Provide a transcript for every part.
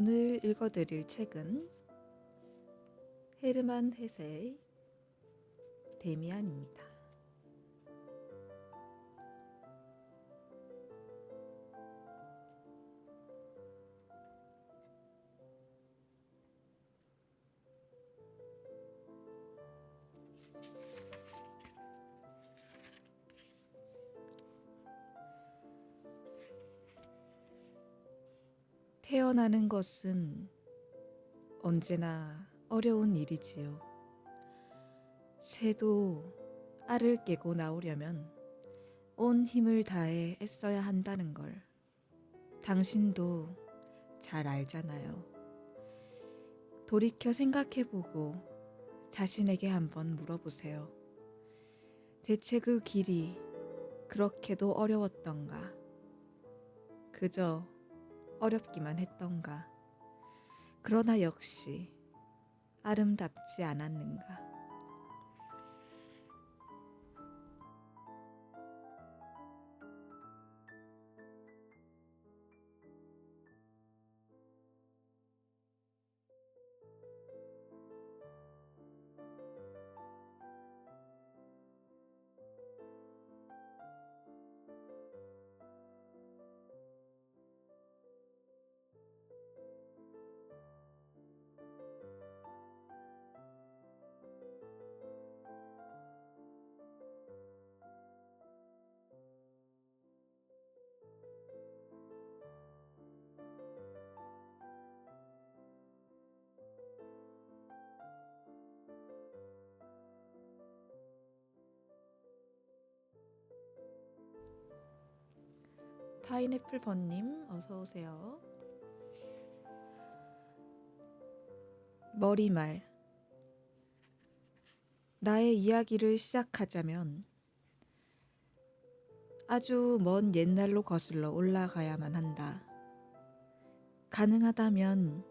오늘 읽어드릴 책은 헤르만 헤세의 데미안입니다. 태어나는 것은 언제나 어려운 일이지요. 새도 알을 깨고 나오려면 온 힘을 다해 애써야 한다는 걸 당신도 잘 알잖아요. 돌이켜 생각해보고 자신에게 한번 물어보세요. 대체 그 길이 그렇게도 어려웠던가? 그저 어렵기만 했던가? 그러나 역시 아름답지 않았는가? 파인애플 번님 어서오세요. 머리말. 나의 이야기를 시작하자면 아주 먼 옛날로 거슬러 올라가야만 한다. 가능하다면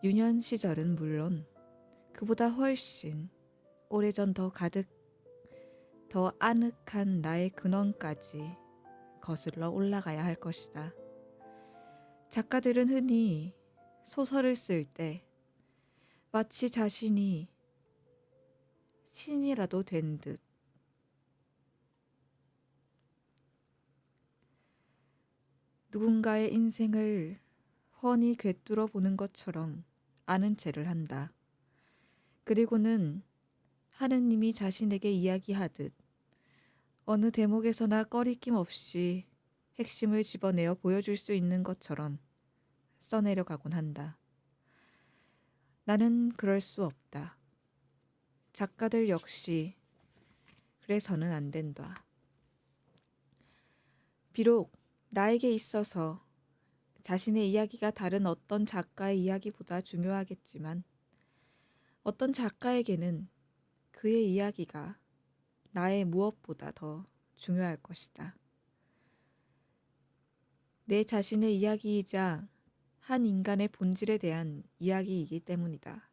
유년 시절은 물론 그보다 훨씬 오래전 더 아늑한 나의 근원까지 거슬러 올라가야 할 것이다. 작가들은 흔히 소설을 쓸 때 마치 자신이 신이라도 된 듯 누군가의 인생을 훤히 꿰뚫어 보는 것처럼 아는 체를 한다. 그리고는 하느님이 자신에게 이야기하듯 어느 대목에서나 꺼리낌 없이 핵심을 집어내어 보여줄 수 있는 것처럼 써내려가곤 한다. 나는 그럴 수 없다. 작가들 역시 그래서는 안 된다. 비록 나에게 있어서 자신의 이야기가 다른 어떤 작가의 이야기보다 중요하겠지만 어떤 작가에게는 그의 이야기가 나의 무엇보다 더 중요할 것이다. 내 자신의 이야기이자 한 인간의 본질에 대한 이야기이기 때문이다.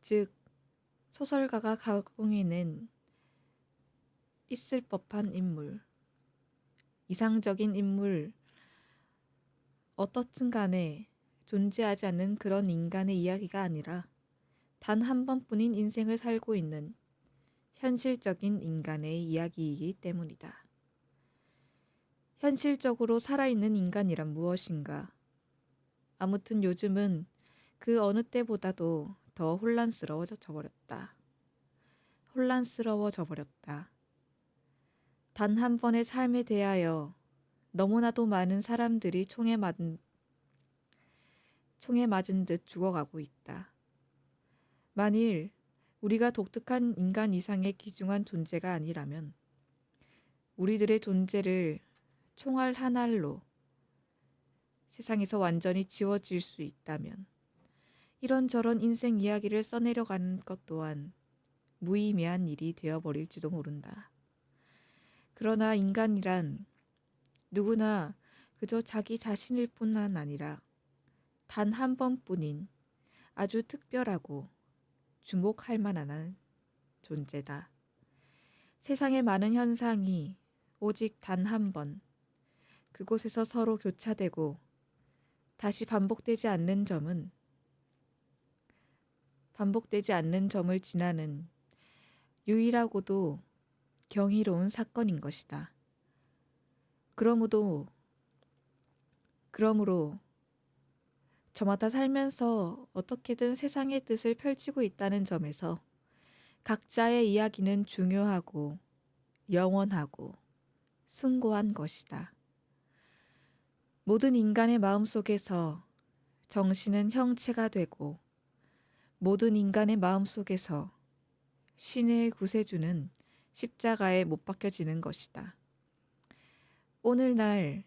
즉, 소설가가 가공해낸 있을 법한 인물, 이상적인 인물, 어떻든 간에 존재하지 않는 그런 인간의 이야기가 아니라 단 한 번뿐인 인생을 살고 있는 현실적인 인간의 이야기이기 때문이다. 현실적으로 살아있는 인간이란 무엇인가? 아무튼 요즘은 그 어느 때보다도 더 혼란스러워져 버렸다. 단 한 번의 삶에 대하여 너무나도 많은 사람들이 총에 맞은 듯 죽어가고 있다. 만일 우리가 독특한 인간 이상의 귀중한 존재가 아니라면 우리들의 존재를 총알 한 알로 세상에서 완전히 지워질 수 있다면 이런저런 인생 이야기를 써내려가는 것 또한 무의미한 일이 되어버릴지도 모른다. 그러나 인간이란 누구나 그저 자기 자신일 뿐만 아니라 단 한 번뿐인 아주 특별하고 주목할 만한 존재다. 세상의 많은 현상이 오직 단 한 번 그곳에서 서로 교차되고 다시 반복되지 않는 점을 지나는 유일하고도 경이로운 사건인 것이다. 그러므로 저마다 살면서 어떻게든 세상의 뜻을 펼치고 있다는 점에서 각자의 이야기는 중요하고 영원하고 숭고한 것이다. 모든 인간의 마음속에서 정신은 형체가 되고 모든 인간의 마음속에서 신의 구세주는 십자가에 못 박혀지는 것이다. 오늘날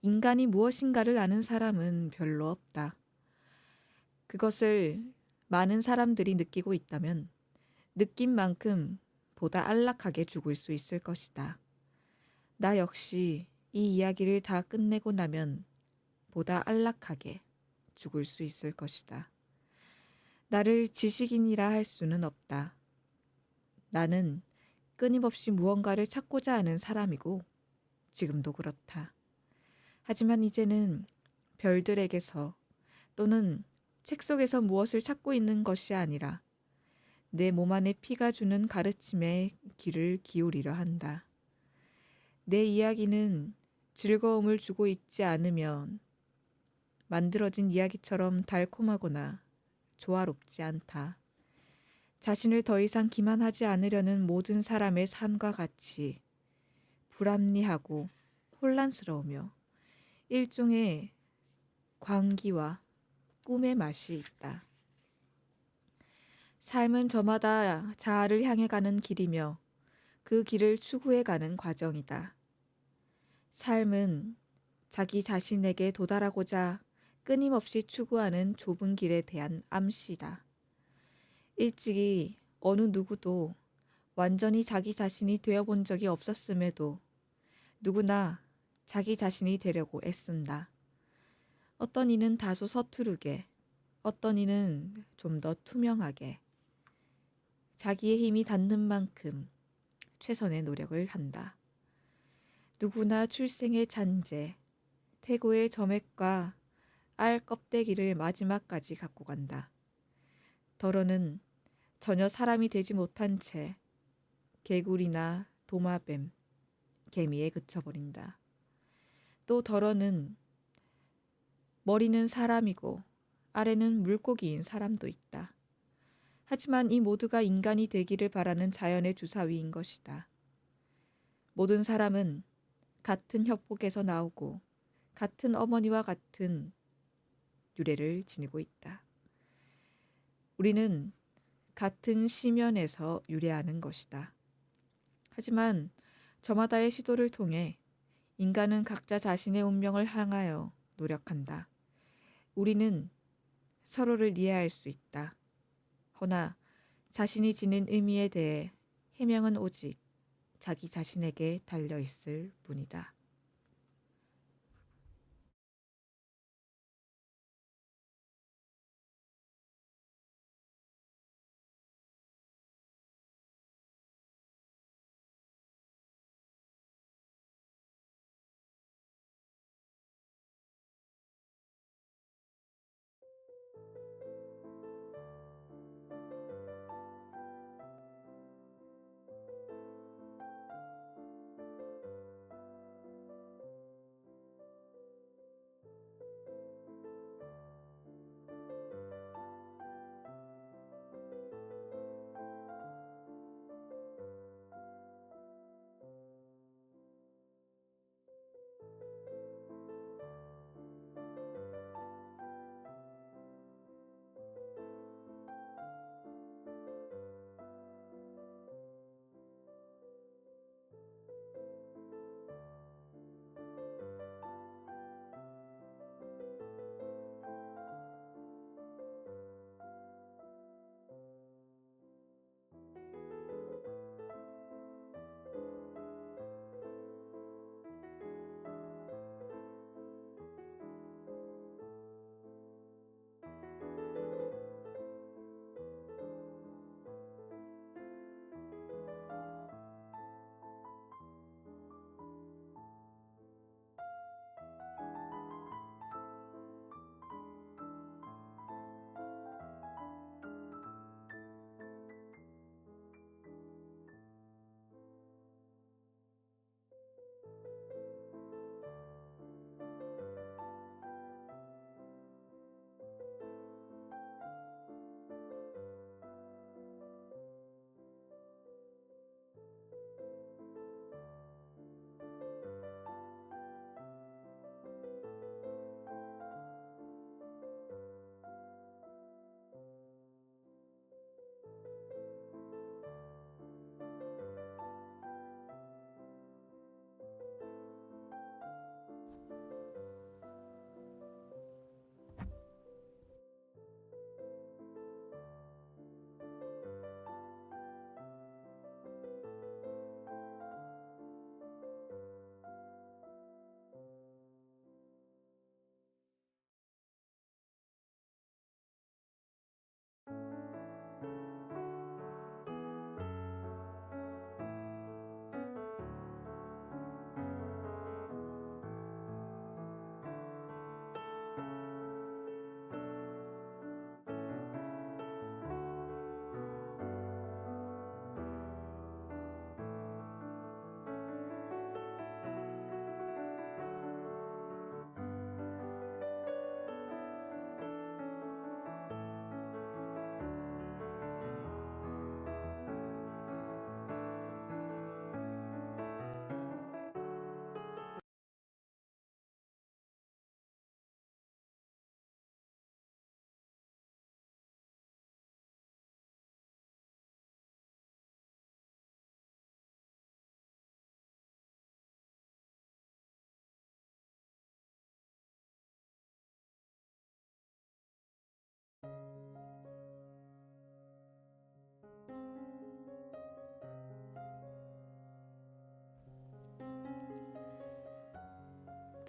인간이 무엇인가를 아는 사람은 별로 없다. 그것을 많은 사람들이 느끼고 있다면 느낀 만큼 보다 안락하게 죽을 수 있을 것이다. 나 역시 이 이야기를 다 끝내고 나면 보다 안락하게 죽을 수 있을 것이다. 나를 지식인이라 할 수는 없다. 나는 끊임없이 무언가를 찾고자 하는 사람이고 지금도 그렇다. 하지만 이제는 별들에게서 또는 책 속에서 무엇을 찾고 있는 것이 아니라 내 몸 안에 피가 주는 가르침에 귀를 기울이려 한다. 내 이야기는 즐거움을 주고 있지 않으면 만들어진 이야기처럼 달콤하거나 조화롭지 않다. 자신을 더 이상 기만하지 않으려는 모든 사람의 삶과 같이 불합리하고 혼란스러우며 일종의 광기와 꿈의 맛이 있다. 삶은 저마다 자아를 향해 가는 길이며 그 길을 추구해 가는 과정이다. 삶은 자기 자신에게 도달하고자 끊임없이 추구하는 좁은 길에 대한 암시다. 일찍이 어느 누구도 완전히 자기 자신이 되어본 적이 없었음에도 누구나 자기 자신이 되려고 애쓴다. 어떤 이는 다소 서투르게, 어떤 이는 좀 더 투명하게, 자기의 힘이 닿는 만큼 최선의 노력을 한다. 누구나 출생의 잔재, 태고의 점액과 알 껍데기를 마지막까지 갖고 간다. 더러는 전혀 사람이 되지 못한 채 개구리나 도마뱀, 개미에 그쳐버린다. 또 더러는 머리는 사람이고 아래는 물고기인 사람도 있다. 하지만 이 모두가 인간이 되기를 바라는 자연의 주사위인 것이다. 모든 사람은 같은 협곡에서 나오고 같은 어머니와 같은 유래를 지니고 있다. 우리는 같은 시면에서 유래하는 것이다. 하지만 저마다의 시도를 통해 인간은 각자 자신의 운명을 향하여 노력한다. 우리는 서로를 이해할 수 있다. 허나 자신이 지닌 의미에 대해 해명은 오직 자기 자신에게 달려있을 뿐이다.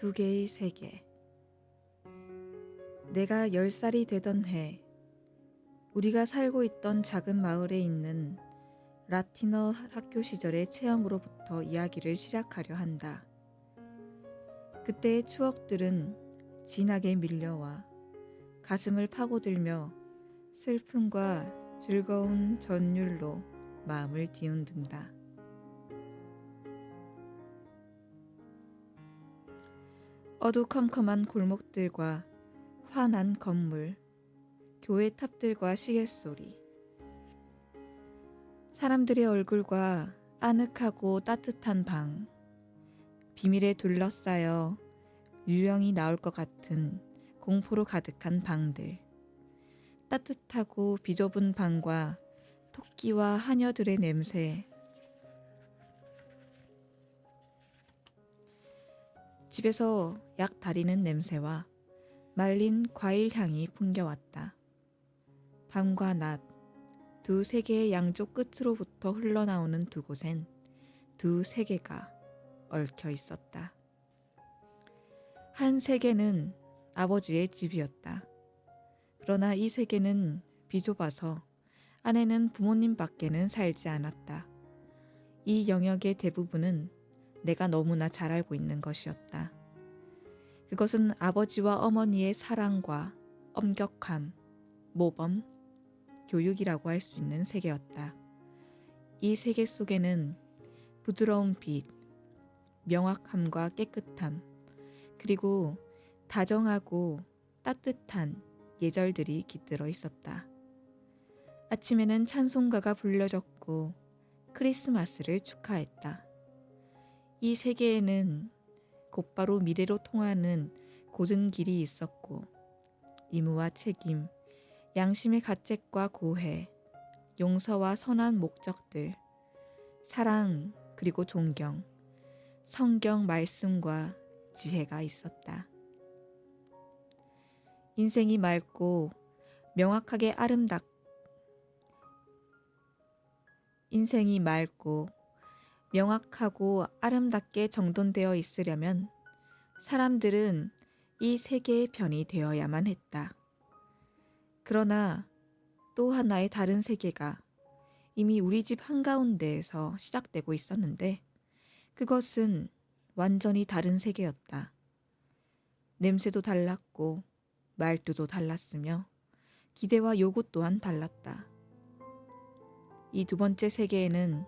두 개의 세계. 내가 10살이 되던 해, 우리가 살고 있던 작은 마을에 있는 라틴어 학교 시절의 체험으로부터 이야기를 시작하려 한다. 그때의 추억들은 진하게 밀려와 가슴을 파고들며 슬픔과 즐거운 전율로 마음을 뒤흔든다. 어두컴컴한 골목들과 환한 건물, 교회 탑들과 시계소리, 사람들의 얼굴과 아늑하고 따뜻한 방, 비밀에 둘러싸여 유령이 나올 것 같은 공포로 가득한 방들, 따뜻하고 비좁은 방과 토끼와 하녀들의 냄새, 집에서 약 다리는 냄새와 말린 과일 향이 풍겨왔다. 밤과 낮, 두 세계의 양쪽 끝으로부터 흘러나오는 두 곳엔 두 세계가 얽혀 있었다. 한 세계는 아버지의 집이었다. 그러나 이 세계는 비좁아서 안에는 부모님밖에는 살지 않았다. 이 영역의 대부분은 내가 너무나 잘 알고 있는 것이었다. 그것은 아버지와 어머니의 사랑과 엄격함, 모범, 교육이라고 할 수 있는 세계였다. 이 세계 속에는 부드러운 빛, 명확함과 깨끗함, 그리고 다정하고 따뜻한 예절들이 깃들어 있었다. 아침에는 찬송가가 불려졌고 크리스마스를 축하했다. 이 세계에는 곧바로 미래로 통하는 고든 길이 있었고 의무와 책임, 양심의 가책과 고해, 용서와 선한 목적들, 사랑 그리고 존경, 성경 말씀과 지혜가 있었다. 인생이 맑고 명확하게 인생이 맑고 명확하고 아름답게 정돈되어 있으려면 사람들은 이 세계의 편이 되어야만 했다. 그러나 또 하나의 다른 세계가 이미 우리 집 한가운데에서 시작되고 있었는데 그것은 완전히 다른 세계였다. 냄새도 달랐고 말투도 달랐으며 기대와 요구 또한 달랐다. 이 두 번째 세계에는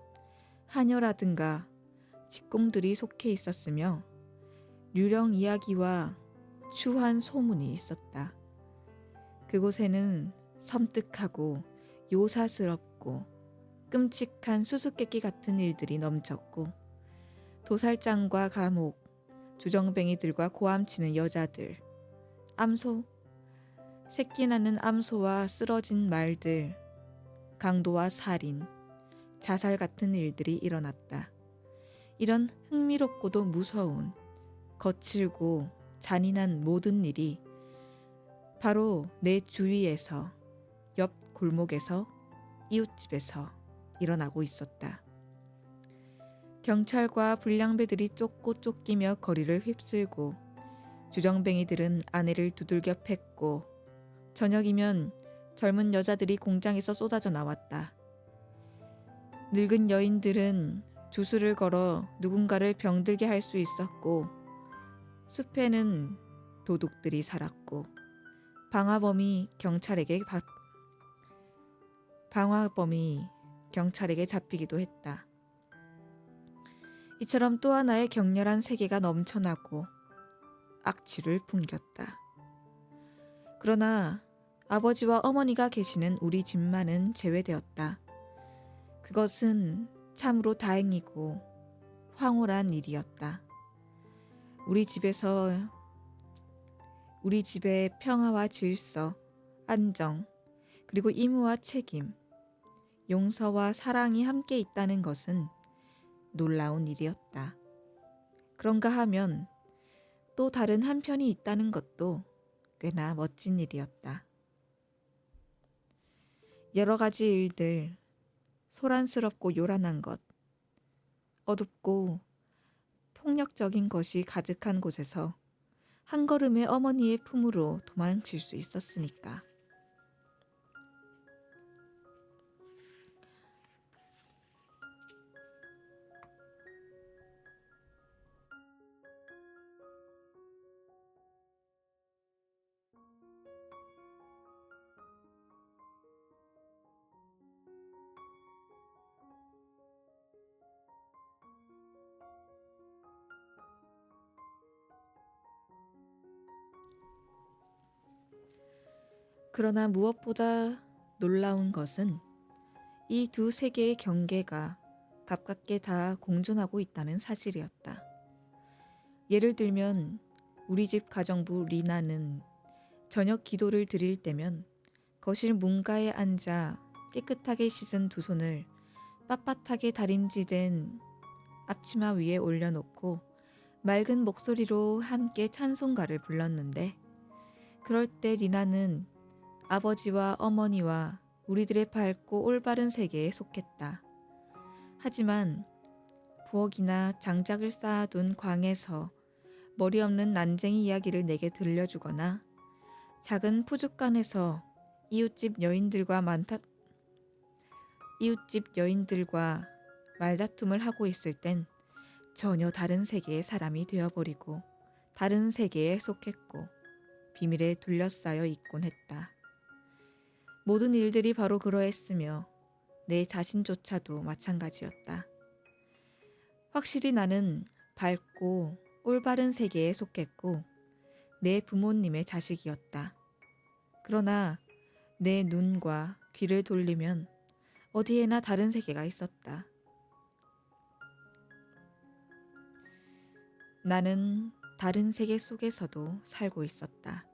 하녀라든가 직공들이 속해 있었으며 유령 이야기와 추한 소문이 있었다. 그곳에는 섬뜩하고 요사스럽고 끔찍한 수수께끼 같은 일들이 넘쳤고 도살장과 감옥, 주정뱅이들과 고함치는 여자들, 새끼 낳는 암소와 쓰러진 말들, 강도와 살인, 자살 같은 일들이 일어났다. 이런 흥미롭고도 무서운, 거칠고 잔인한 모든 일이 바로 내 주위에서, 옆 골목에서, 이웃집에서 일어나고 있었다. 경찰과 불량배들이 쫓고 쫓기며 거리를 휩쓸고 주정뱅이들은 아내를 두들겨 팼고 저녁이면 젊은 여자들이 공장에서 쏟아져 나왔다. 늙은 여인들은 주술을 걸어 누군가를 병들게 할 수 있었고 숲에는 도둑들이 살았고 방화범이 경찰에게 잡히기도 했다. 이처럼 또 하나의 격렬한 세계가 넘쳐나고 악취를 풍겼다. 그러나 아버지와 어머니가 계시는 우리 집만은 제외되었다. 그것은 참으로 다행이고 황홀한 일이었다. 우리 집의 평화와 질서, 안정, 그리고 의무와 책임, 용서와 사랑이 함께 있다는 것은 놀라운 일이었다. 그런가 하면 또 다른 한편이 있다는 것도 꽤나 멋진 일이었다. 여러 가지 일들, 소란스럽고 요란한 것, 어둡고 폭력적인 것이 가득한 곳에서 한 걸음에 어머니의 품으로 도망칠 수 있었으니까. 그러나 무엇보다 놀라운 것은 이 두 세계의 경계가 가깝게 다 공존하고 있다는 사실이었다. 예를 들면 우리 집 가정부 리나는 저녁 기도를 드릴 때면 거실 문가에 앉아 깨끗하게 씻은 두 손을 빳빳하게 다림질된 앞치마 위에 올려놓고 맑은 목소리로 함께 찬송가를 불렀는데, 그럴 때 리나는 아버지와 어머니와 우리들의 밝고 올바른 세계에 속했다. 하지만 부엌이나 장작을 쌓아둔 광에서 머리 없는 난쟁이 이야기를 내게 들려주거나 작은 푸줏간에서 이웃집 여인들과 말다툼을 하고 있을 땐 전혀 다른 세계의 사람이 되어버리고 다른 세계에 속했고 비밀에 둘러싸여 있곤 했다. 모든 일들이 바로 그러했으며 내 자신조차도 마찬가지였다. 확실히 나는 밝고 올바른 세계에 속했고 내 부모님의 자식이었다. 그러나 내 눈과 귀를 돌리면 어디에나 다른 세계가 있었다. 나는 다른 세계 속에서도 살고 있었다.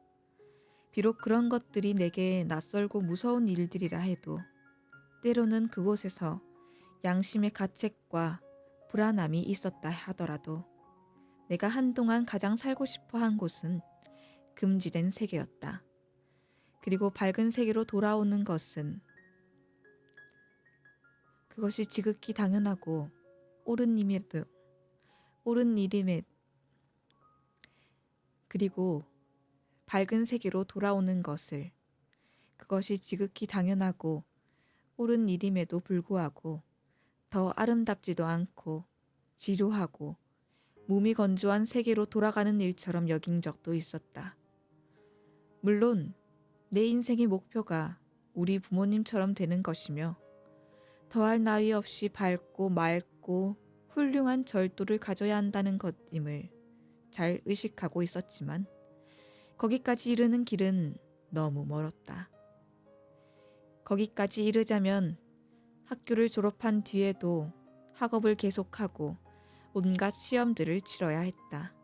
비록 그런 것들이 내게 낯설고 무서운 일들이라 해도 때로는 그곳에서 양심의 가책과 불안함이 있었다 하더라도 내가 한동안 가장 살고 싶어 한 곳은 금지된 세계였다. 그리고 밝은 세계로 돌아오는 것은 그것이 지극히 당연하고 옳은 일임에 그리고 밝은 세계로 돌아오는 것을 그것이 지극히 당연하고 옳은 일임에도 불구하고 더 아름답지도 않고 지루하고 몸이 건조한 세계로 돌아가는 일처럼 여긴 적도 있었다. 물론 내 인생의 목표가 우리 부모님처럼 되는 것이며 더할 나위 없이 밝고 맑고 훌륭한 절도를 가져야 한다는 것임을 잘 의식하고 있었지만 거기까지 이르는 길은 너무 멀었다. 거기까지 이르자면 학교를 졸업한 뒤에도 학업을 계속하고 온갖 시험들을 치러야 했다.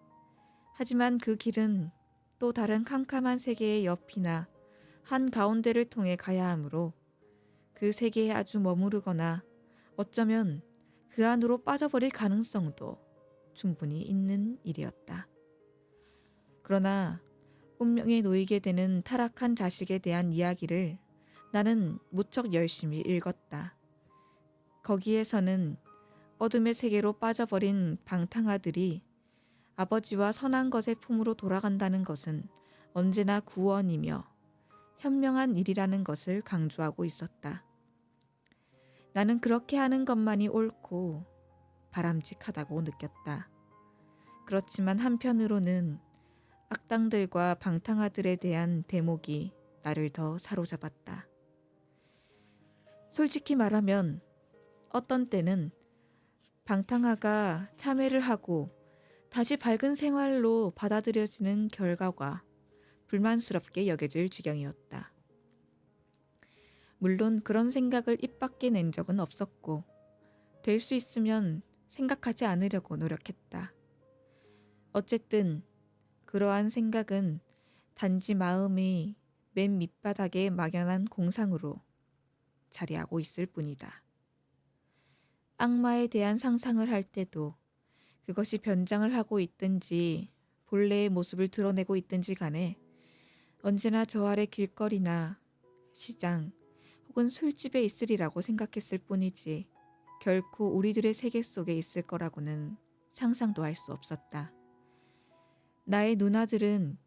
하지만 그 길은 또 다른 캄캄한 세계의 옆이나 한가운데를 통해 가야 하므로 그 세계에 아주 머무르거나 어쩌면 그 안으로 빠져버릴 가능성도 충분히 있는 일이었다. 그러나 운명에 놓이게 되는 타락한 자식에 대한 이야기를 나는 무척 열심히 읽었다. 거기에서는 어둠의 세계로 빠져버린 방탕아들이 아버지와 선한 것의 품으로 돌아간다는 것은 언제나 구원이며 현명한 일이라는 것을 강조하고 있었다. 나는 그렇게 하는 것만이 옳고 바람직하다고 느꼈다. 그렇지만 한편으로는 악당들과 방탕아들에 대한 대목이 나를 더 사로잡았다. 솔직히 말하면 어떤 때는 방탕아가 참회를 하고 다시 밝은 생활로 받아들여지는 결과가 불만스럽게 여겨질 지경이었다. 물론 그런 생각을 입 밖에 낸 적은 없었고 될 수 있으면 생각하지 않으려고 노력했다. 어쨌든 그러한 생각은 단지 마음이 맨 밑바닥에 막연한 공상으로 자리하고 있을 뿐이다. 악마에 대한 상상을 할 때도 그것이 변장을 하고 있든지 본래의 모습을 드러내고 있든지 간에 언제나 저 아래 길거리나 시장 혹은 술집에 있으리라고 생각했을 뿐이지 결코 우리들의 세계 속에 있을 거라고는 상상도 할 수 없었다. 나의 누나들은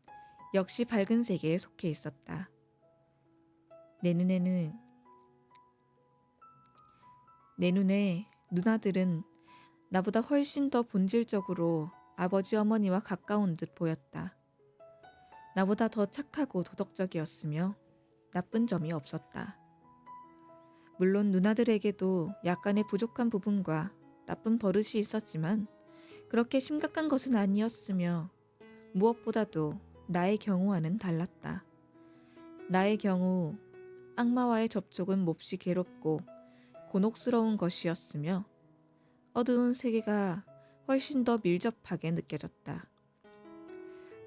역시 밝은 세계에 속해 있었다. 내 눈에 누나들은 나보다 훨씬 더 본질적으로 아버지 어머니와 가까운 듯 보였다. 나보다 더 착하고 도덕적이었으며 나쁜 점이 없었다. 물론 누나들에게도 약간의 부족한 부분과 나쁜 버릇이 있었지만 그렇게 심각한 것은 아니었으며 무엇보다도 나의 경우와는 달랐다. 나의 경우 악마와의 접촉은 몹시 괴롭고 곤혹스러운 것이었으며 어두운 세계가 훨씬 더 밀접하게 느껴졌다.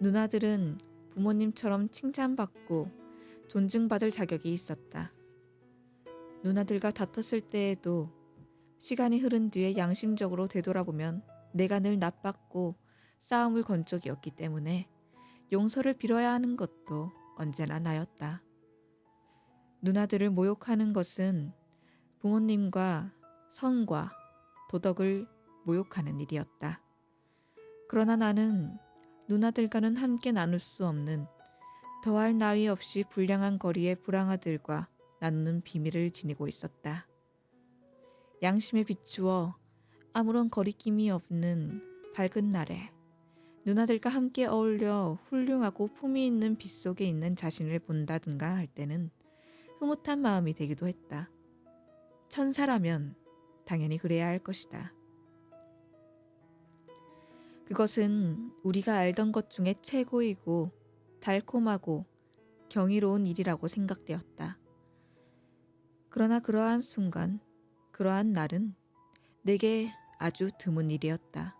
누나들은 부모님처럼 칭찬받고 존중받을 자격이 있었다. 누나들과 다퉜을 때에도 시간이 흐른 뒤에 양심적으로 되돌아보면 내가 늘 나빴고 싸움을 건 적이었기 때문에 용서를 빌어야 하는 것도 언제나 나였다. 누나들을 모욕하는 것은 부모님과 선과 도덕을 모욕하는 일이었다. 그러나 나는 누나들과는 함께 나눌 수 없는 더할 나위 없이 불량한 거리의 불황아들과 나누는 비밀을 지니고 있었다. 양심에 비추어 아무런 거리낌이 없는 밝은 날에 누나들과 함께 어울려 훌륭하고 품위 있는 빛 속에 있는 자신을 본다든가 할 때는 흐뭇한 마음이 되기도 했다. 천사라면 당연히 그래야 할 것이다. 그것은 우리가 알던 것 중에 최고이고 달콤하고 경이로운 일이라고 생각되었다. 그러나 그러한 순간, 그러한 날은 내게 아주 드문 일이었다.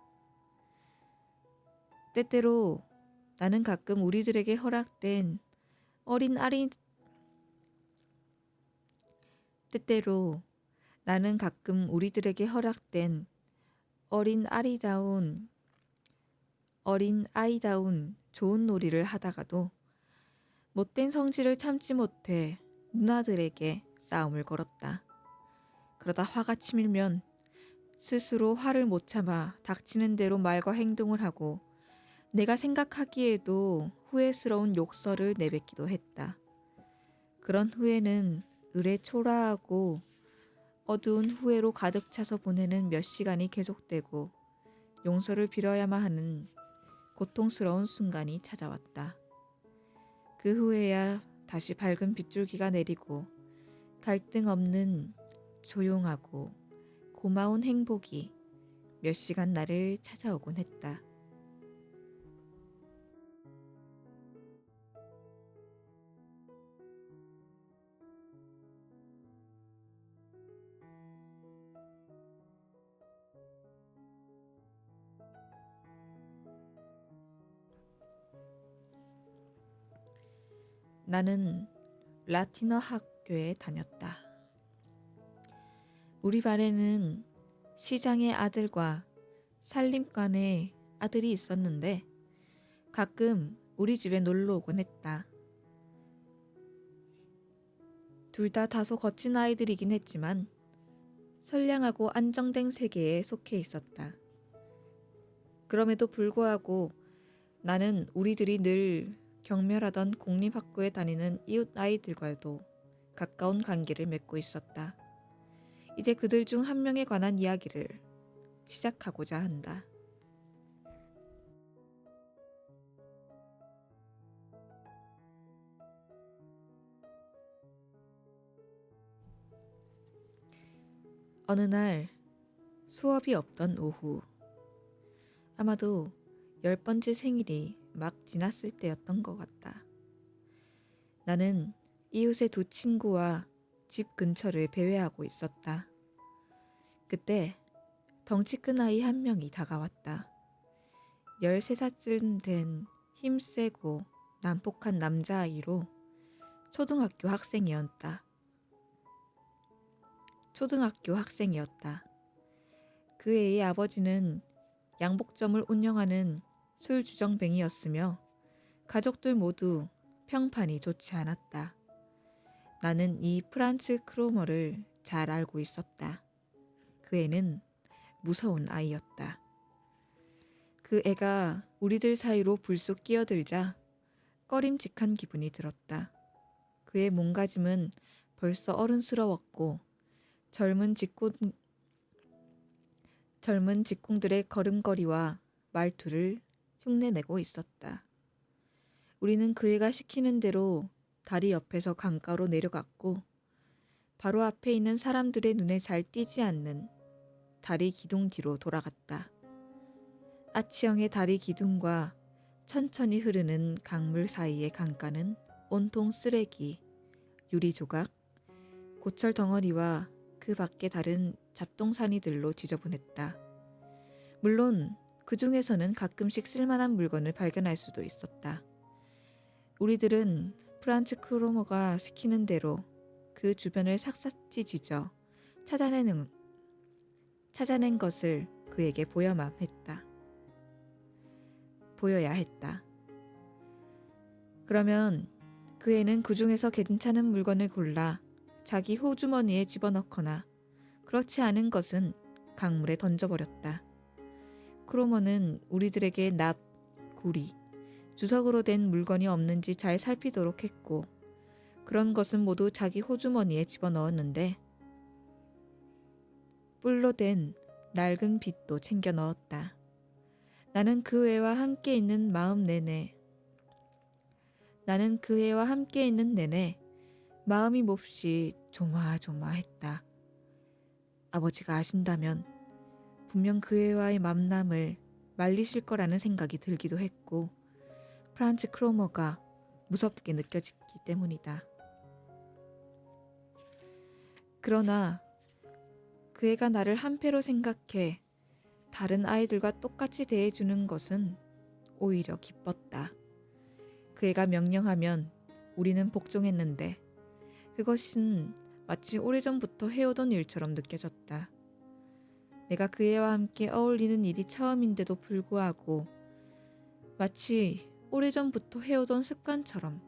때때로 나는 가끔 우리들에게 허락된 어린 아리 때때로 나는 가끔 우리들에게 허락된 어린 아이다운 좋은 놀이를 하다가도 못된 성질을 참지 못해 누나들에게 싸움을 걸었다. 그러다 화가 치밀면 스스로 화를 못 참아 닥치는 대로 말과 행동을 하고 내가 생각하기에도 후회스러운 욕설을 내뱉기도 했다. 그런 후회는 을에 초라하고 어두운 후회로 가득 차서 보내는 몇 시간이 계속되고 용서를 빌어야만 하는 고통스러운 순간이 찾아왔다. 그 후에야 다시 밝은 빗줄기가 내리고 갈등 없는 조용하고 고마운 행복이 몇 시간 나를 찾아오곤 했다. 나는 라틴어 학교에 다녔다. 우리 반에는 시장의 아들과 살림꾼의 아들이 있었는데 가끔 우리 집에 놀러 오곤 했다. 둘 다 다소 거친 아이들이긴 했지만 선량하고 안정된 세계에 속해 있었다. 그럼에도 불구하고 나는 우리들이 늘 경멸하던 공립학교에 다니는 이웃 아이들과도 가까운 관계를 맺고 있었다. 이제 그들 중 한 명에 관한 이야기를 시작하고자 한다. 어느 날 수업이 없던 오후, 아마도 10번째 생일이 막 지났을 때였던 것 같다. 나는 이웃의 두 친구와 집 근처를 배회하고 있었다. 그때 덩치 큰 아이 한 명이 다가왔다. 13살쯤 된 힘세고 난폭한 남자아이로 초등학교 학생이었다. 그 애의 아버지는 양복점을 운영하는 술주정뱅이였으며 가족들 모두 평판이 좋지 않았다. 나는 이 프란츠 크로머를 잘 알고 있었다. 그 애는 무서운 아이였다. 그 애가 우리들 사이로 불쑥 끼어들자 꺼림직한 기분이 들었다. 그의 몸가짐은 벌써 어른스러웠고 젊은 직공들의 걸음걸이와 말투를 흉내내고 있었다. 우리는 그 애가 시키는 대로 다리 옆에서 강가로 내려갔고 바로 앞에 있는 사람들의 눈에 잘 띄지 않는 다리 기둥 뒤로 돌아갔다. 아치형의 다리 기둥과 천천히 흐르는 강물 사이의 강가는 온통 쓰레기, 유리 조각, 고철 덩어리와 그 밖에 다른 잡동사니들로 지저분했다. 물론 그 중에서는 가끔씩 쓸만한 물건을 발견할 수도 있었다. 우리들은 프란츠 크로머가 시키는 대로 그 주변을 샅샅이 뒤져 찾아낸 것을 그에게 보여야 했다. 그러면 그 애는 그 중에서 괜찮은 물건을 골라 자기 호주머니에 집어넣거나 그렇지 않은 것은 강물에 던져버렸다. 크로머는 우리들에게 납, 구리, 주석으로 된 물건이 없는지 잘 살피도록 했고 그런 것은 모두 자기 호주머니에 집어넣었는데 뿔로 된 낡은 빗도 챙겨 넣었다. 나는 그 애와 함께 있는 내내 마음이 몹시 조마조마했다. 아버지가 아신다면 분명 그 애와의 만남을 말리실 거라는 생각이 들기도 했고 프란츠 크로머가 무섭게 느껴지기 때문이다. 그러나 그 애가 나를 한패로 생각해 다른 아이들과 똑같이 대해주는 것은 오히려 기뻤다. 그 애가 명령하면 우리는 복종했는데 그것은 마치 오래전부터 해오던 일처럼 느껴졌다. 내가 그 애와 함께 어울리는 일이 처음인데도 불구하고 마치 오래전부터 해오던 습관처럼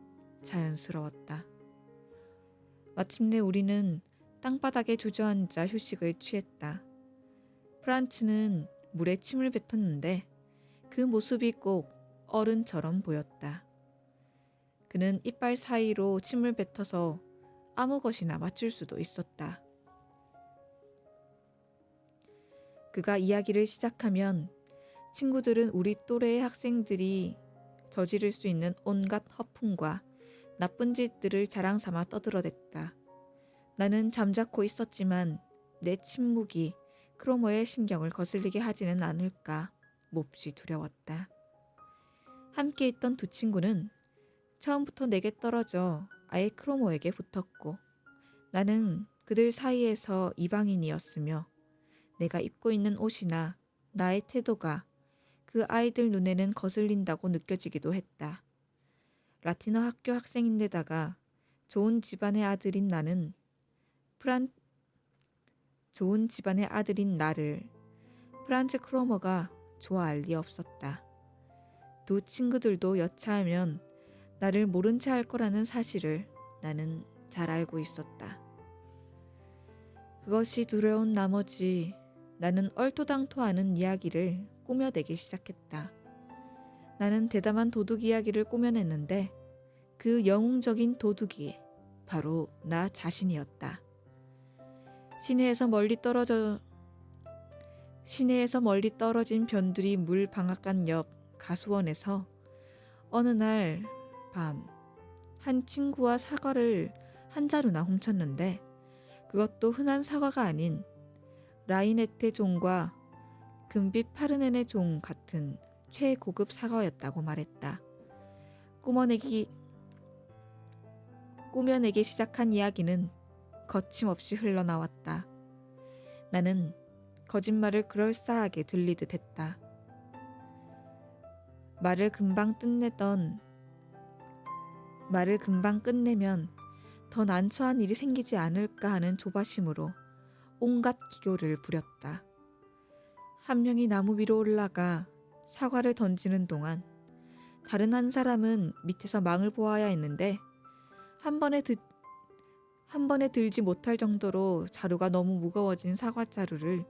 자연스러웠다. 마침내 우리는 땅바닥에 주저앉아 휴식을 취했다. 프란츠는 물에 침을 뱉었는데 그 모습이 꼭 어른처럼 보였다. 그는 이빨 사이로 침을 뱉어서 아무 것이나 맞출 수도 있었다. 그가 이야기를 시작하면 친구들은 우리 또래의 학생들이 저지를 수 있는 온갖 허풍과 나쁜 짓들을 자랑 삼아 떠들어댔다. 나는 잠자코 있었지만 내 침묵이 크로머의 신경을 거슬리게 하지는 않을까 몹시 두려웠다. 함께 있던 두 친구는 처음부터 내게 떨어져 아예 크로머에게 붙었고 나는 그들 사이에서 이방인이었으며 내가 입고 있는 옷이나 나의 태도가 그 아이들 눈에는 거슬린다고 느껴지기도 했다. 라틴어 학교 학생인데다가 좋은 집안의 아들인 나를 프란츠 크로머가 좋아할 리 없었다. 두 친구들도 여차하면 나를 모른 채 할 거라는 사실을 나는 잘 알고 있었다. 그것이 두려운 나머지 나는 얼토당토하는 이야기를 꾸며내기 시작했다. 나는 대담한 도둑 이야기를 꾸며냈는데 그 영웅적인 도둑이 바로 나 자신이었다. 시내에서 멀리 떨어진 변두리 물 방앗간 옆 가수원에서 어느 날 밤 한 친구와 사과를 한 자루나 훔쳤는데 그것도 흔한 사과가 아닌 라이네테 종과 금빛 파르네네 종 같은 최고급 사과였다고 말했다. 꾸며내기 시작한 이야기는 거침없이 흘러나왔다. 나는 거짓말을 그럴싸하게 들리듯 했다. 말을 금방 끝내면 더 난처한 일이 생기지 않을까 하는 조바심으로 온갖 기교를 부렸다. 한 명이 나무 위로 올라가 사과를 던지는 동안 다른 한 사람은 밑에서 망을 보아야 했는데 한 번에 들지 못할 정도로 자루가 너무 무거워진 사과자루를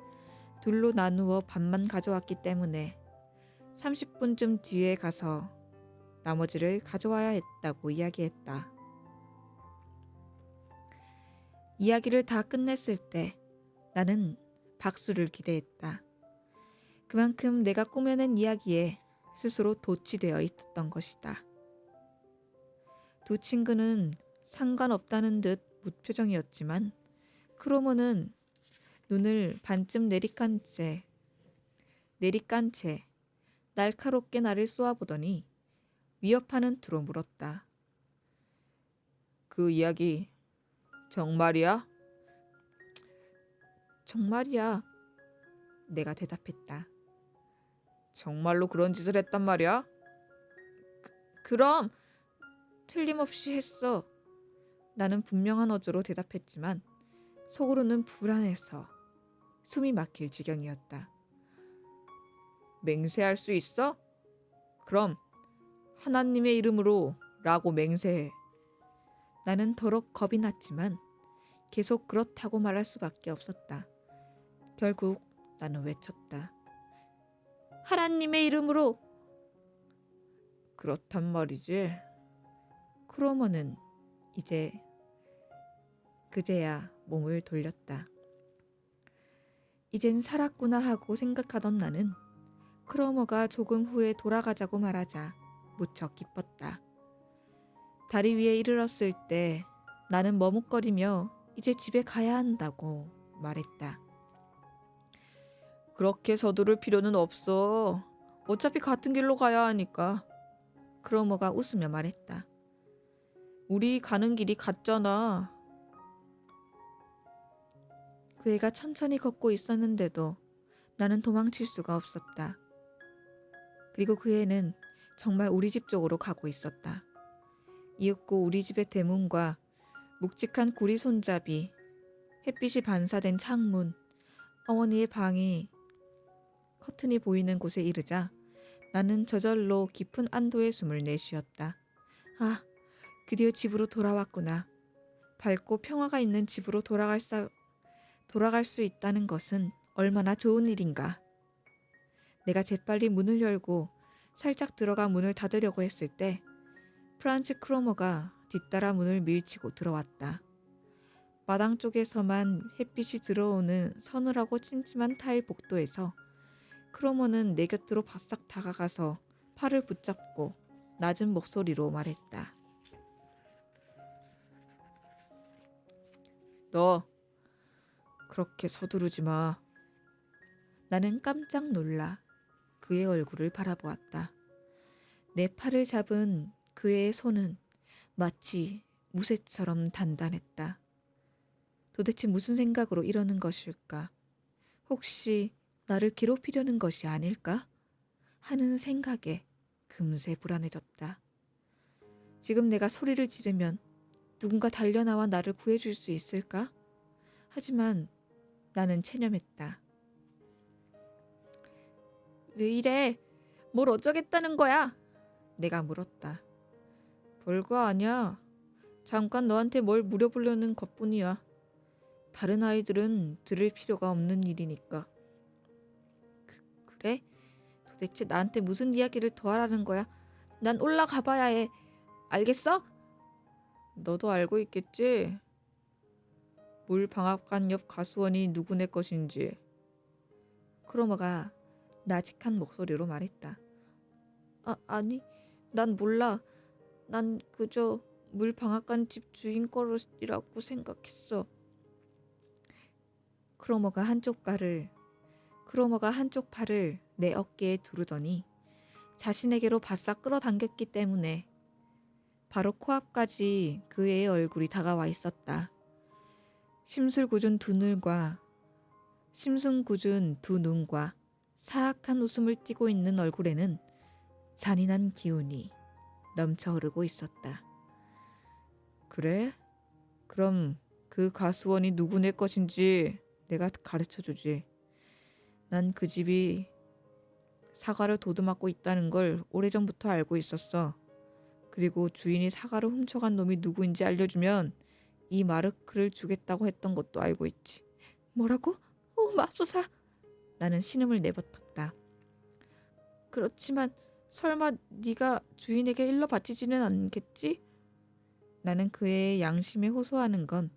둘로 나누어 반만 가져왔기 때문에 30분쯤 뒤에 가서 나머지를 가져와야 했다고 이야기했다. 이야기를 다 끝냈을 때 나는 박수를 기대했다. 그만큼 내가 꾸며낸 이야기에 스스로 도취되어 있었던 것이다. 두 친구는 상관없다는 듯 무표정이었지만 크로모는 눈을 반쯤 내리깐 채 날카롭게 나를 쏘아보더니 위협하는 투로 물었다. 그 이야기 정말이야? 정말이야. 내가 대답했다. 정말로 그런 짓을 했단 말이야? 그럼 틀림없이 했어. 나는 분명한 어조로 대답했지만 속으로는 불안해서 숨이 막힐 지경이었다. 맹세할 수 있어? 그럼 하나님의 이름으로 라고 맹세해. 나는 더럽 겁이 났지만 계속 그렇다고 말할 수밖에 없었다. 결국 나는 외쳤다. 하나님의 이름으로. 그렇단 말이지. 크로머는 그제야 몸을 돌렸다. 이젠 살았구나 하고 생각하던 나는 크로머가 조금 후에 돌아가자고 말하자 무척 기뻤다. 다리 위에 이르렀을 때 나는 머뭇거리며 이제 집에 가야 한다고 말했다. 그렇게 서두를 필요는 없어. 어차피 같은 길로 가야 하니까. 크로머가 웃으며 말했다. 우리 가는 길이 같잖아. 그 애가 천천히 걷고 있었는데도 나는 도망칠 수가 없었다. 그리고 그 애는 정말 우리 집 쪽으로 가고 있었다. 이윽고 우리 집의 대문과 묵직한 구리 손잡이, 햇빛이 반사된 창문, 어머니의 방이 커튼이 보이는 곳에 이르자 나는 저절로 깊은 안도의 숨을 내쉬었다. 아, 드디어 집으로 돌아왔구나. 밝고 평화가 있는 집으로 돌아갈 수 있다는 것은 얼마나 좋은 일인가. 내가 재빨리 문을 열고 살짝 들어가 문을 닫으려고 했을 때 프란츠 크로머가 뒤따라 문을 밀치고 들어왔다. 마당 쪽에서만 햇빛이 들어오는 서늘하고 침침한 타일 복도에서 크로머는 내 곁으로 바싹 다가가서 팔을 붙잡고 낮은 목소리로 말했다. 너 그렇게 서두르지 마. 나는 깜짝 놀라 그의 얼굴을 바라보았다. 내 팔을 잡은 그의 손은 마치 무쇠처럼 단단했다. 도대체 무슨 생각으로 이러는 것일까? 혹시 나를 괴롭히려는 것이 아닐까? 하는 생각에 금세 불안해졌다. 지금 내가 소리를 지르면 누군가 달려나와 나를 구해줄 수 있을까? 하지만 나는 체념했다. 왜 이래? 뭘 어쩌겠다는 거야? 내가 물었다. 별거 아니야. 잠깐 너한테 뭘 물어보려는 것뿐이야. 다른 아이들은 들을 필요가 없는 일이니까. 그래? 도대체 나한테 무슨 이야기를 더 하라는 거야? 난 올라가 봐야 해. 알겠어? 너도 알고 있겠지? 물방앗간 옆 가수원이 누구네 것인지. 크로머가 나직한 목소리로 말했다. 아니, 난 몰라. 난 그저 물방앗간 집 주인 거라고 생각했어. 크로머가 한쪽 팔을 내 어깨에 두르더니 자신에게로 바싹 끌어당겼기 때문에 바로 코앞까지 그 애의 얼굴이 다가와 있었다. 심술궂은 두 눈과 사악한 웃음을 띠고 있는 얼굴에는 잔인한 기운이 넘쳐 흐르고 있었다. 그래? 그럼 그 가수원이 누구네 것인지 내가 가르쳐주지. 난 그 집이 사과를 도드맞고 있다는 걸 오래전부터 알고 있었어. 그리고 주인이 사과를 훔쳐간 놈이 누구인지 알려주면 이 마르크를 주겠다고 했던 것도 알고 있지. 뭐라고? 오, 맙소사! 나는 신음을 내뱉었다. 그렇지만 설마 네가 주인에게 일러 바치지는 않겠지? 나는 그 애의 양심에 호소하는 건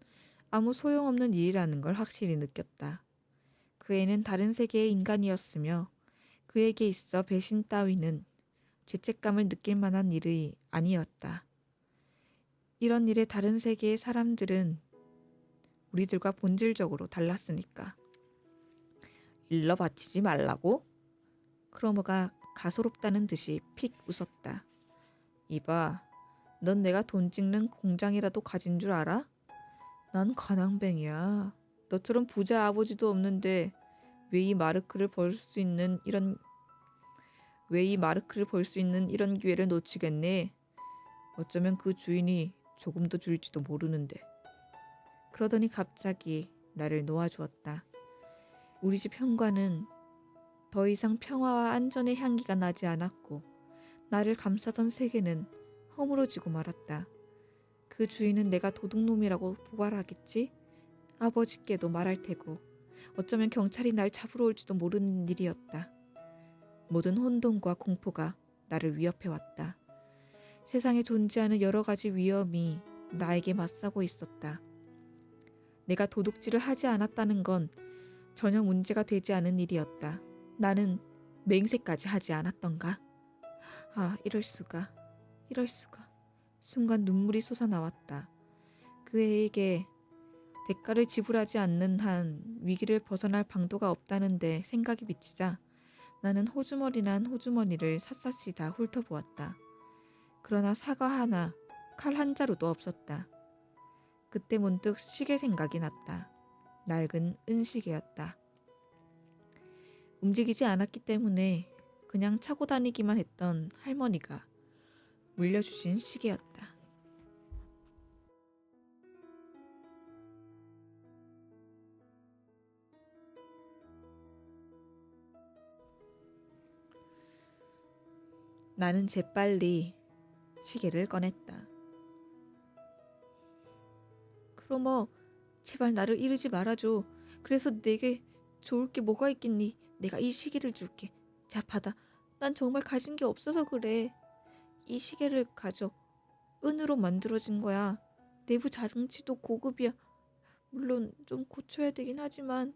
아무 소용없는 일이라는 걸 확실히 느꼈다. 그 애는 다른 세계의 인간이었으며 그에게 있어 배신 따위는 죄책감을 느낄 만한 일이 아니었다. 이런 일에 다른 세계의 사람들은 우리들과 본질적으로 달랐으니까. 일러 바치지 말라고? 크로머가 가소롭다는 듯이 픽 웃었다. 이봐, 넌 내가 돈 찍는 공장이라도 가진 줄 알아? 난 가난뱅이야. 너처럼 부자 아버지도 없는데 왜 이 마르크를 벌 수 있는 이런 기회를 놓치겠니? 어쩌면 그 주인이 조금 더 줄지도 모르는데. 그러더니 갑자기 나를 놓아주었다. 우리 집 현관은 더 이상 평화와 안전의 향기가 나지 않았고 나를 감싸던 세계는 허물어지고 말았다. 그 주인은 내가 도둑놈이라고 고발하겠지? 아버지께도 말할 테고 어쩌면 경찰이 날 잡으러 올지도 모르는 일이었다. 모든 혼돈과 공포가 나를 위협해왔다. 세상에 존재하는 여러 가지 위험이 나에게 맞서고 있었다. 내가 도둑질을 하지 않았다는 건 전혀 문제가 되지 않은 일이었다. 나는 맹세까지 하지 않았던가? 아, 이럴 수가. 순간 눈물이 솟아나왔다. 그 애에게 대가를 지불하지 않는 한 위기를 벗어날 방도가 없다는데 생각이 미치자 나는 호주머니란 호주머니를 샅샅이 다 훑어보았다. 그러나 사과 하나, 칼 한 자루도 없었다. 그때 문득 시계 생각이 났다. 낡은 은시계였다. 움직이지 않았기 때문에 그냥 차고 다니기만 했던 할머니가 물려주신 시계였다. 나는 재빨리 시계를 꺼냈다. 크로머, 제발 나를 이르지 말아줘. 그래서 내게 좋을 게 뭐가 있겠니? 내가 이 시계를 줄게. 자, 받아. 난 정말 가진 게 없어서 그래. 이 시계를 가져. 은으로 만들어진 거야. 내부 자동치도 고급이야. 물론 좀 고쳐야 되긴 하지만.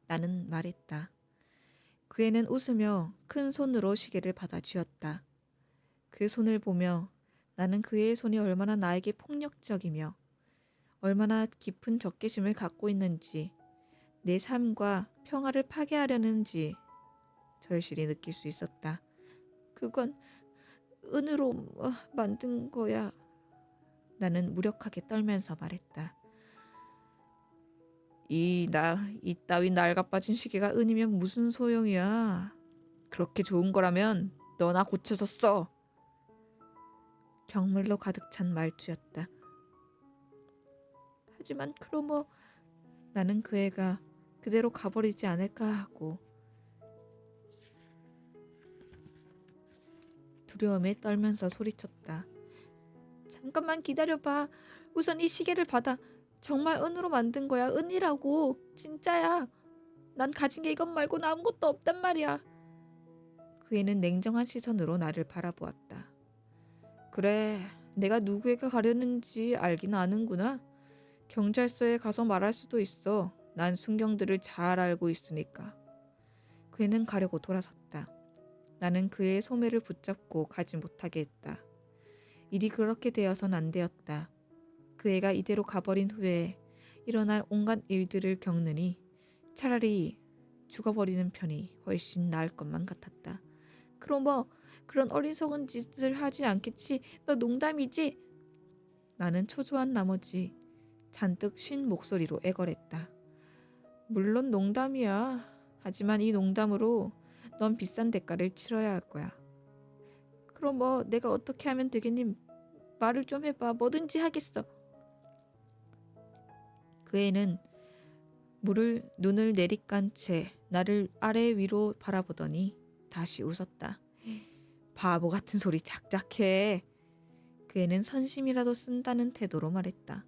나는 말했다. 그 애는 웃으며 큰 손으로 시계를 받아 쥐었다. 그 손을 보며 나는 그 애의 손이 얼마나 나에게 폭력적이며 얼마나 깊은 적개심을 갖고 있는지 내 삶과 평화를 파괴하려는지 절실히 느낄 수 있었다. 그건 은으로 만든 거야. 나는 무력하게 떨면서 말했다. 이따위 낡아빠진 시계가 은이면 무슨 소용이야. 그렇게 좋은 거라면 너나 고쳐서 써. 경물로 가득 찬 말투였다. 하지만 크로머, 나는 그 애가 그대로 가버리지 않을까 하고 두려움에 떨면서 소리쳤다. 잠깐만 기다려봐. 우선 이 시계를 받아. 정말 은으로 만든 거야. 은이라고. 진짜야. 난 가진 게 이것 말고는 아무것도 없단 말이야. 그 애는 냉정한 시선으로 나를 바라보았다. 그래, 내가 누구에게 가려는지 알긴 아는구나. 경찰서에 가서 말할 수도 있어. 난 순경들을 잘 알고 있으니까. 그 애는 가려고 돌아섰다. 나는 그의 소매를 붙잡고 가지 못하게 했다. 일이 그렇게 되어선 안 되었다. 그 애가 이대로 가버린 후에 일어날 온갖 일들을 겪느니 차라리 죽어버리는 편이 훨씬 나을 것만 같았다. 그럼 뭐 그런 어리석은 짓을 하지 않겠지? 너 농담이지? 나는 초조한 나머지 잔뜩 쉰 목소리로 애걸했다. 물론 농담이야. 하지만 이 농담으로 넌 비싼 대가를 치러야 할 거야. 그럼 뭐 내가 어떻게 하면 되겠니? 말을 좀 해봐. 뭐든지 하겠어. 그 애는 눈을 내리깐 채 나를 아래 위로 바라보더니 다시 웃었다. 바보 같은 소리 작작해. 그 애는 선심이라도 쓴다는 태도로 말했다.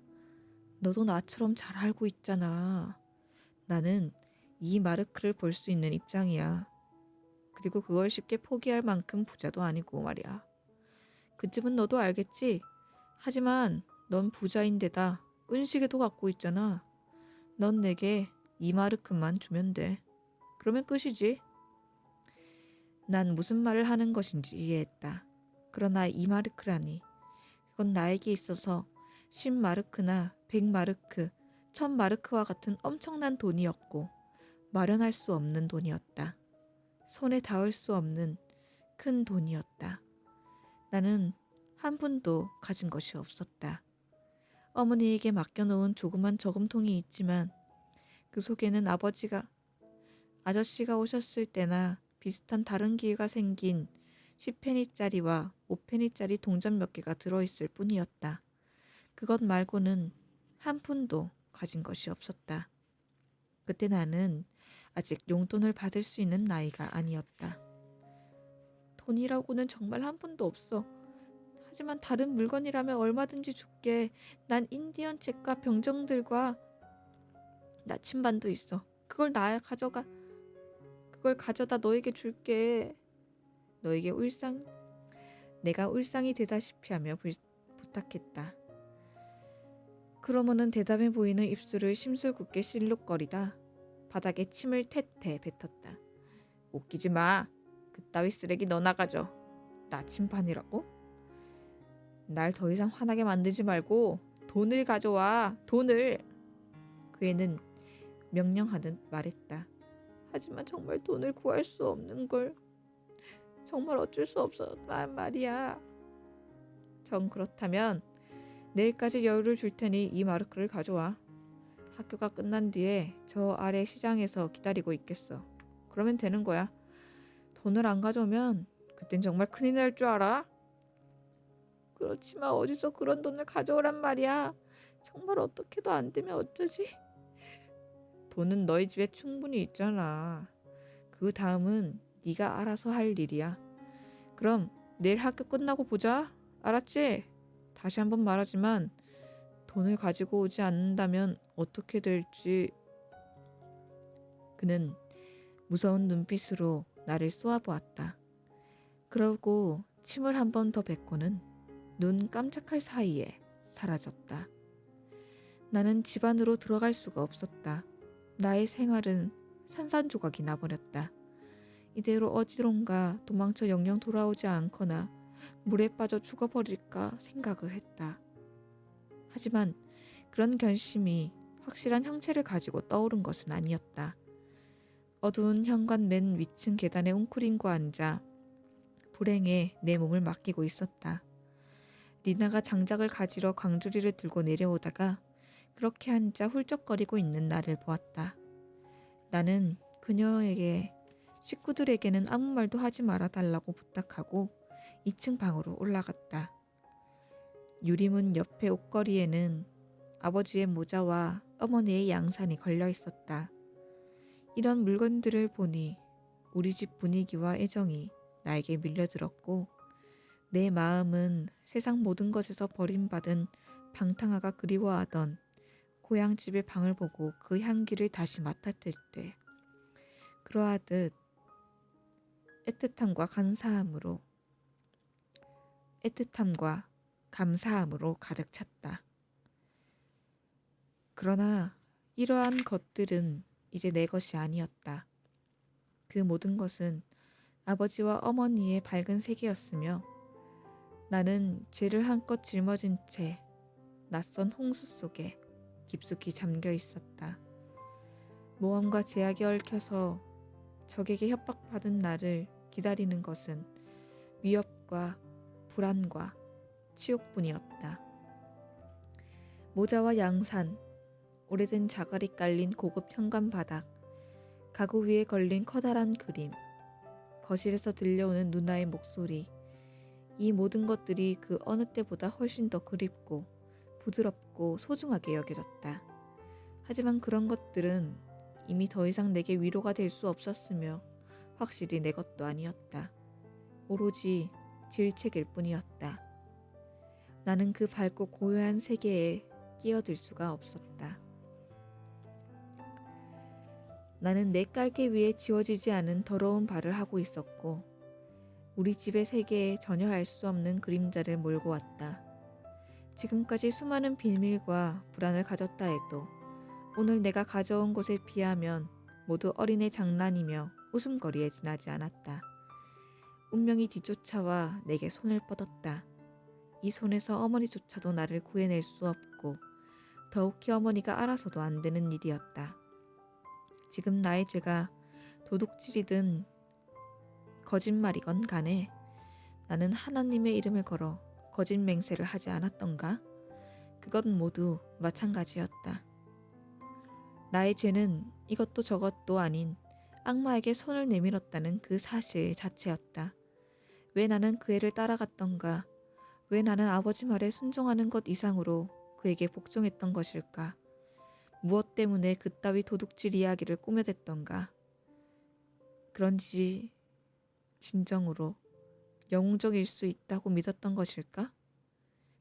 너도 나처럼 잘 알고 있잖아. 나는 이 마르크를 볼 수 있는 입장이야. 그리고 그걸 쉽게 포기할 만큼 부자도 아니고 말이야. 그쯤은 너도 알겠지? 하지만 넌 부자인데다 은시계도 갖고 있잖아. 넌 내게 2마르크만 주면 돼. 그러면 끝이지. 난 무슨 말을 하는 것인지 이해했다. 그러나 2마르크라니. 그건 나에게 있어서 10마르크나 100마르크, 1000마르크와 같은 엄청난 돈이었고 마련할 수 없는 돈이었다. 손에 닿을 수 없는 큰 돈이었다. 나는 한 푼도 가진 것이 없었다. 어머니에게 맡겨놓은 조그만 저금통이 있지만 그 속에는 아저씨가 오셨을 때나 비슷한 다른 기회가 생긴 10페니짜리와 5페니짜리 동전 몇 개가 들어있을 뿐이었다. 그것 말고는 한 푼도 가진 것이 없었다. 그때 나는 아직 용돈을 받을 수 있는 나이가 아니었다. 돈이라고는 정말 한 푼도 없어. 하지만 다른 물건이라면 얼마든지 줄게. 난 인디언 잭과 병정들과 나침반도 있어. 그걸 가져다 너에게 줄게. 너에게 내가 울상이 되다시피 하며 부탁했다. 크로모는 대담해 보이는 입술을 심술궂게 실룩거리다 바닥에 침을 퇴퇴 뱉었다. 웃기지 마. 그따위 쓰레기 너나 가져. 나침반이라고? 날 더 이상 화나게 만들지 말고 돈을 가져와. 돈을. 그 애는 명령하듯 말했다. 하지만 정말 돈을 구할 수 없는 걸. 정말 어쩔 수 없어 말이야. 정 그렇다면 내일까지 여유를 줄 테니 2마르크를 가져와. 학교가 끝난 뒤에 저 아래 시장에서 기다리고 있겠어. 그러면 되는 거야. 돈을 안 가져오면 그땐 정말 큰일 날 줄 알아? 그렇지만 어디서 그런 돈을 가져오란 말이야. 정말 어떻게도 안 되면 어쩌지? 돈은 너희 집에 충분히 있잖아. 그 다음은 네가 알아서 할 일이야. 그럼 내일 학교 끝나고 보자. 알았지? 다시 한번 말하지만 돈을 가지고 오지 않는다면 어떻게 될지. 그는 무서운 눈빛으로 나를 쏘아보았다. 그러고 침을 한 번 더 뱉고는 눈 깜짝할 사이에 사라졌다. 나는 집 안으로 들어갈 수가 없었다. 나의 생활은 산산조각이 나버렸다. 이대로 어디론가 도망쳐 영영 돌아오지 않거나 물에 빠져 죽어버릴까 생각을 했다. 하지만 그런 결심이 확실한 형체를 가지고 떠오른 것은 아니었다. 어두운 현관 맨 위층 계단에 웅크린고 앉아 불행에 내 몸을 맡기고 있었다. 리나가 장작을 가지러 광주리를 들고 내려오다가 그렇게 앉아 훌쩍거리고 있는 나를 보았다. 나는 그녀에게 식구들에게는 아무 말도 하지 말아달라고 부탁하고 2층 방으로 올라갔다. 유리문 옆에 옷걸이에는 아버지의 모자와 어머니의 양산이 걸려 있었다. 이런 물건들을 보니 우리 집 분위기와 애정이 나에게 밀려들었고 내 마음은 세상 모든 것에서 버림받은 방탕아가 그리워하던 고향집의 방을 보고 그 향기를 다시 맡았을 때 그러하듯 애틋함과 감사함으로 가득 찼다. 그러나 이러한 것들은 이제 내 것이 아니었다. 그 모든 것은 아버지와 어머니의 밝은 세계였으며 나는 죄를 한껏 짊어진 채 낯선 홍수 속에 깊숙이 잠겨 있었다. 모험과 제약이 얽혀서 적에게 협박받은 나를 기다리는 것은 위협과 불안과 치욕뿐이었다. 모자와 양산, 오래된 자갈이 깔린 고급 현관 바닥, 가구 위에 걸린 커다란 그림, 거실에서 들려오는 누나의 목소리, 이 모든 것들이 그 어느 때보다 훨씬 더 그립고 부드럽고 소중하게 여겨졌다. 하지만 그런 것들은 이미 더 이상 내게 위로가 될 수 없었으며 확실히 내 것도 아니었다. 오로지 질책일 뿐이었다. 나는 그 밝고 고요한 세계에 끼어들 수가 없었다. 나는 내 깔개 위에 지워지지 않은 더러운 발을 하고 있었고 우리 집의 세계에 전혀 알 수 없는 그림자를 몰고 왔다. 지금까지 수많은 비밀과 불안을 가졌다 해도 오늘 내가 가져온 것에 비하면 모두 어린애 장난이며 웃음거리에 지나지 않았다. 운명이 뒤쫓아와 내게 손을 뻗었다. 이 손에서 어머니조차도 나를 구해낼 수 없고 더욱이 어머니가 알아서도 안 되는 일이었다. 지금 나의 죄가 도둑질이든 거짓말이건 간에 나는 하나님의 이름을 걸어 거짓 맹세를 하지 않았던가? 그건 모두 마찬가지였다. 나의 죄는 이것도 저것도 아닌 악마에게 손을 내밀었다는 그 사실 자체였다. 왜 나는 그 애를 따라갔던가? 왜 나는 아버지 말에 순종하는 것 이상으로 그에게 복종했던 것일까? 무엇 때문에 그따위 도둑질 이야기를 꾸며댔던가? 그런지 진정으로 영웅적일 수 있다고 믿었던 것일까?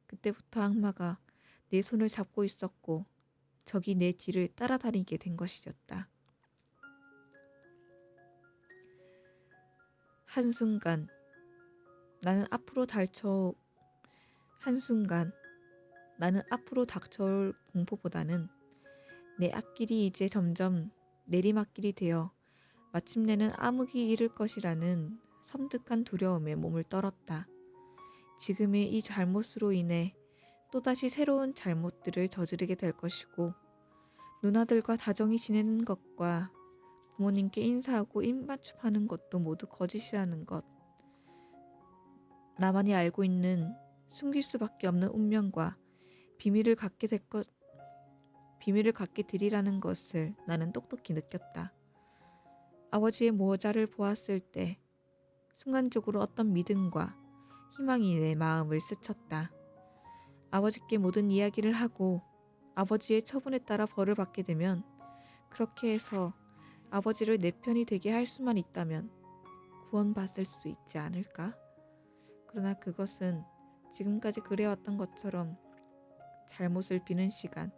그때부터 악마가 내 손을 잡고 있었고 적이 내 뒤를 따라다니게 된 것이었다. 한순간 나는 앞으로 닥쳐올 공포보다는 내 앞길이 이제 점점 내리막길이 되어 마침내는 암흑이 이를 것이라는 섬뜩한 두려움에 몸을 떨었다. 지금의 이 잘못으로 인해 또다시 새로운 잘못들을 저지르게 될 것이고 누나들과 다정히 지내는 것과 부모님께 인사하고 입맞춤하는 것도 모두 거짓이라는 것. 나만이 알고 있는 숨길 수밖에 없는 운명과 비밀을 갖게 되리라는 것을 나는 똑똑히 느꼈다. 아버지의 모자를 보았을 때 순간적으로 어떤 믿음과 희망이 내 마음을 스쳤다. 아버지께 모든 이야기를 하고 아버지의 처분에 따라 벌을 받게 되면 그렇게 해서 아버지를 내 편이 되게 할 수만 있다면 구원받을 수 있지 않을까? 그러나 그것은 지금까지 그래왔던 것처럼 잘못을 비는 시간,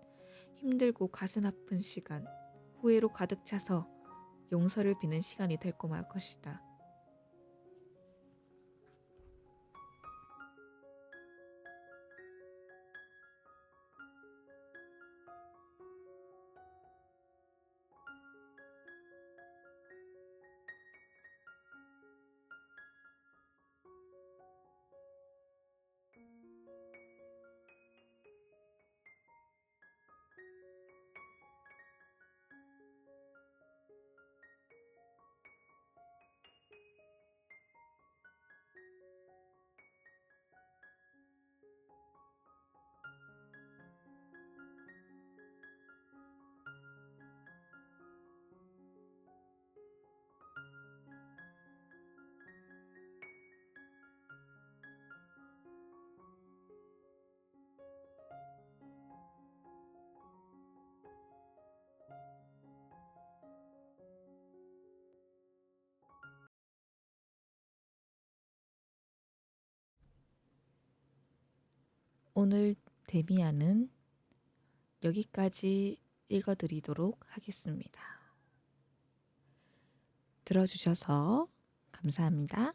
힘들고 가슴 아픈 시간, 후회로 가득 차서 용서를 비는 시간이 될 거말 것이다. 오늘 데미안은 여기까지 읽어드리도록 하겠습니다. 들어주셔서 감사합니다.